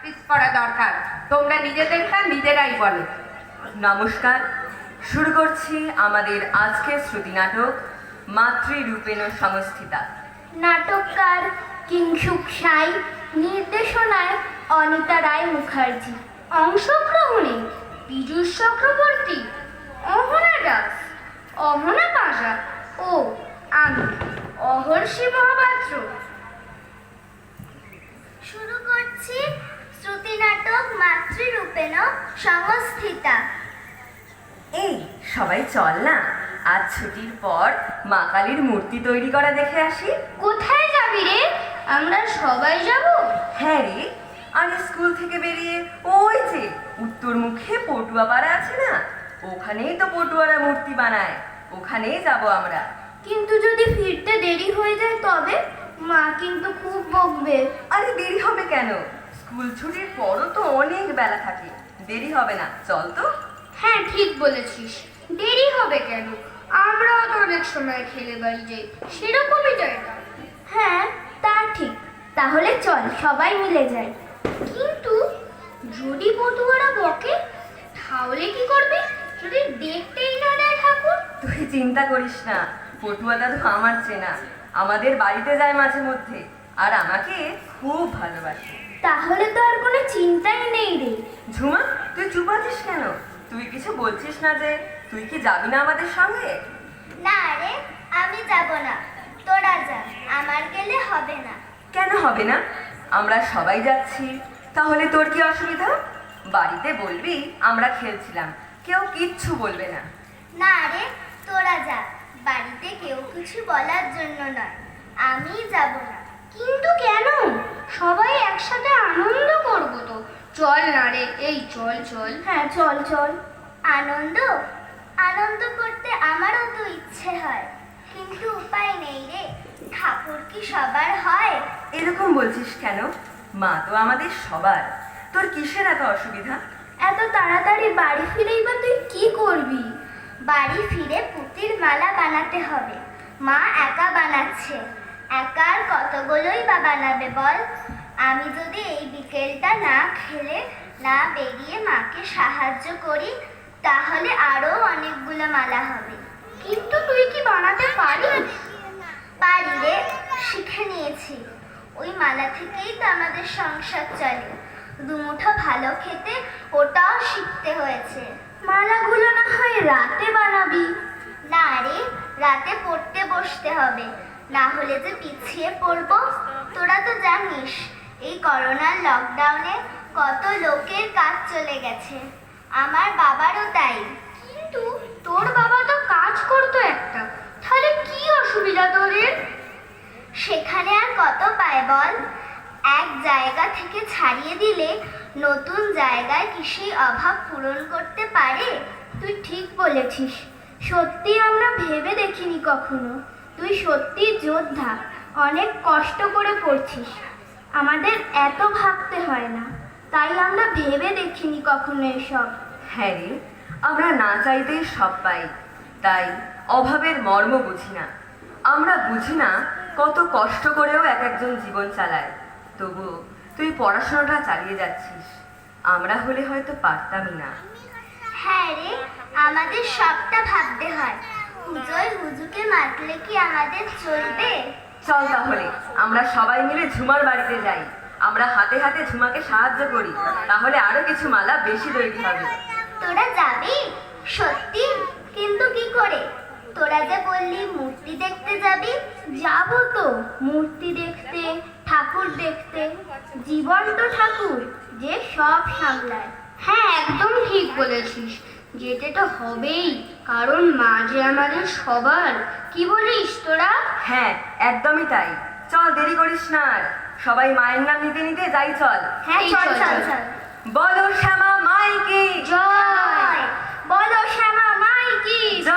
Practice করা দরকার। তোমরা নিজেদেরটা নিজেরাই বলো। নমস্কার, শুরু করছি আমাদের আজকের শ্রুতি নাটক মাতৃরূপেণ সংস্থিতা। নাটককার কিংশুক সাই, নির্দেশনায় অনিতা রায় মুখার্জি, অংশগ্রহণে পীযূষ চক্রবর্তী, অহনা দাস, অহনা পাশা ও আমি অহর্ষি মহাপাত্র। শুরু করছি শ্রুতি নাটক মাতৃরূপেণ সংস্থিতা। এই সবাই চল না, আজ ছুটির পর মা কালীর মূর্তি তৈরি করা দেখে আসি। কোথায় যাবি রে? আমরা সবাই যাব। হ্যাঁ রে, আর স্কুল থেকে বেরিয়ে ওই যে উত্তর মুখে পটুয়া পাড়া আছে না, ওখানেই তো পটুয়ারা মূর্তি বানায়, ওখানেই যাব আমরা। কিন্তু যদি ফিরতে দেরি হয়ে যায় তবে? মা কিন্তু খুব বকবে। আরে দেরি হবে কেন? স্কুল ছুটির পরও তো অনেক বেলা থাকে, দেরি হবে না, চল তো। হ্যাঁ ঠিক বলেছিস, দেরি হবে কেন? আমরাও তো অনেক সময় খেলে বাড়ি যাই, সেরকমই জায়গা। হ্যাঁ তা ঠিক, তাহলে চল সবাই মিলে যাই। কিন্তু যদি পটুয়ারা বকে তাহলে কি করবি? যদি দেখতেই না দেয় ঠাকুর? তুই চিন্তা করিস না, পটুয়া দাদু আমার চেনা, আমাদের বাড়িতে যায় মাঝে মধ্যে, আর আমাকে খুব ভালোবাসে। তাহলে তো আর কোনো চিন্তাই নেই রে। ঝুমা, তুই চুপ আছিস কেন? তুই কিছু বলছিস না যে? তুই কি যাবি না আমাদের সঙ্গে? না রে, আমি যাব না, তোরা যা, আমার গেলে হবে না। কেন হবে না? আমরা সবাই যাচ্ছি, তাহলে তোর কি অসুবিধা? বাড়িতে বলবি আমরা খেলছিলাম, কেউ কিচ্ছু বলবে না। না রে, তোরা যা, বাড়িতে কেউ কিছু বলার জন্য নয়, আমি যাব না। কিন্তু কেন? সবাই একসাথে আনন্দ করব তো। চল না রে, এই চল চল। হ্যাঁ চল চল। আনন্দ আনন্দ করতে আমারও তো ইচ্ছে হয়, কিন্তু উপায় নেই রে। ঠাকুর কি সবার হয়? এরকম বলছিস কেন? মা তো আমাদের সবার, তোর কিসের এত অসুবিধা? এত তাড়াতাড়ি বাড়ি ফিরেই বা তুই কি করবি? বাড়ি ফিরে পুতির মালা বানাতে হবে। মা একা বানাচ্ছে, একা আর কতগুলোই বা বানাবে বল? আমি যদি এই বিকেলটা না খেলে না বেরিয়ে মাকে সাহায্য করি তাহলে আরো অনেকগুলো মালা হবে। কিন্তু তুই কি বানাতে পারিস? পারি রে, শিখে নিয়েছি। ওই মালা থেকেই তো আমাদের সংসার চলে। দুমুঠো ভালো খেতে ওটাও শিখতে হয়েছে। মালাগুলো না হয় রাতে বানাবি। না রে, রাতে পড়তে বসতে হবে, না হলে যে পিছিয়ে পড়বো। তোরা তো জানিস এই করোনার লকডাউনে কত লোকের কাজ চলে গেছে, আমার বাবারও তাই। কিন্তু তোর বাবা তো কাজ করতো একটা, তাহলে কি অসুবিধা তোদের? সেখানে আর কত পায় বল? এক জায়গা থেকে ছাড়িয়ে দিলে নতুন জায়গায় কি সেই অভাব পূরণ করতে পারে? তুই ঠিক বলেছিস, সত্যি আমরা ভেবে দেখিনি কখনো। তুই সত্যি যোদ্ধা, অনেক কষ্ট করে পড়ছিস, আমাদের এত ভাবতে হয় না, তাই আমরা ভেবে দেখিনি কখনো এসব। হ্যাঁ রে, আমরা না চাইতেই সব পাই, তাই অভাবের মর্ম বুঝি না। আমরা বুঝি না কত কষ্ট করেও এক একজন জীবন চালায়, তবুও তুই পড়াশোনাটা চালিয়ে যাচ্ছিস, আমরা হলে হয়তো পারতামই না। হ্যাঁ রে, আমাদের সবটা ভাবতে হয়। হুজোয় হুজুকে মাতলে কি আমাদের চলবে? চল তাহলে আমরা সবাই মিলে ঝুমার বাড়িতে যাই, আমরা হাতে হাতে ঝুমাকে সাহায্য করি, তাহলে আরো কিছু মালা বেশি তৈরি হবে। তোরা যাবি? সত্যি? কিন্তু কি করে? তোরা যে বললি মূর্তি দেখতে যাবি। যাব তো, মূর্তি দেখতে, ঠাকুর দেখতে। জীবন তো ঠাকুর, যে সব সামলায়। হ্যাঁ একদম ঠিক বলেছিস, যেতে তো হবেই, কারণ মা যে আমাদের সবার। কি বলিস তোরা? হ্যাঁ একদমই তাই, চল দেরি করিস না আর, সবাই মায়ের নাম নিতে নিতে যাই চল। হ্যাঁ চল চল চল। বলো শ্যামা মাইকি জয়, বলো শ্যামা মাই কি জয়।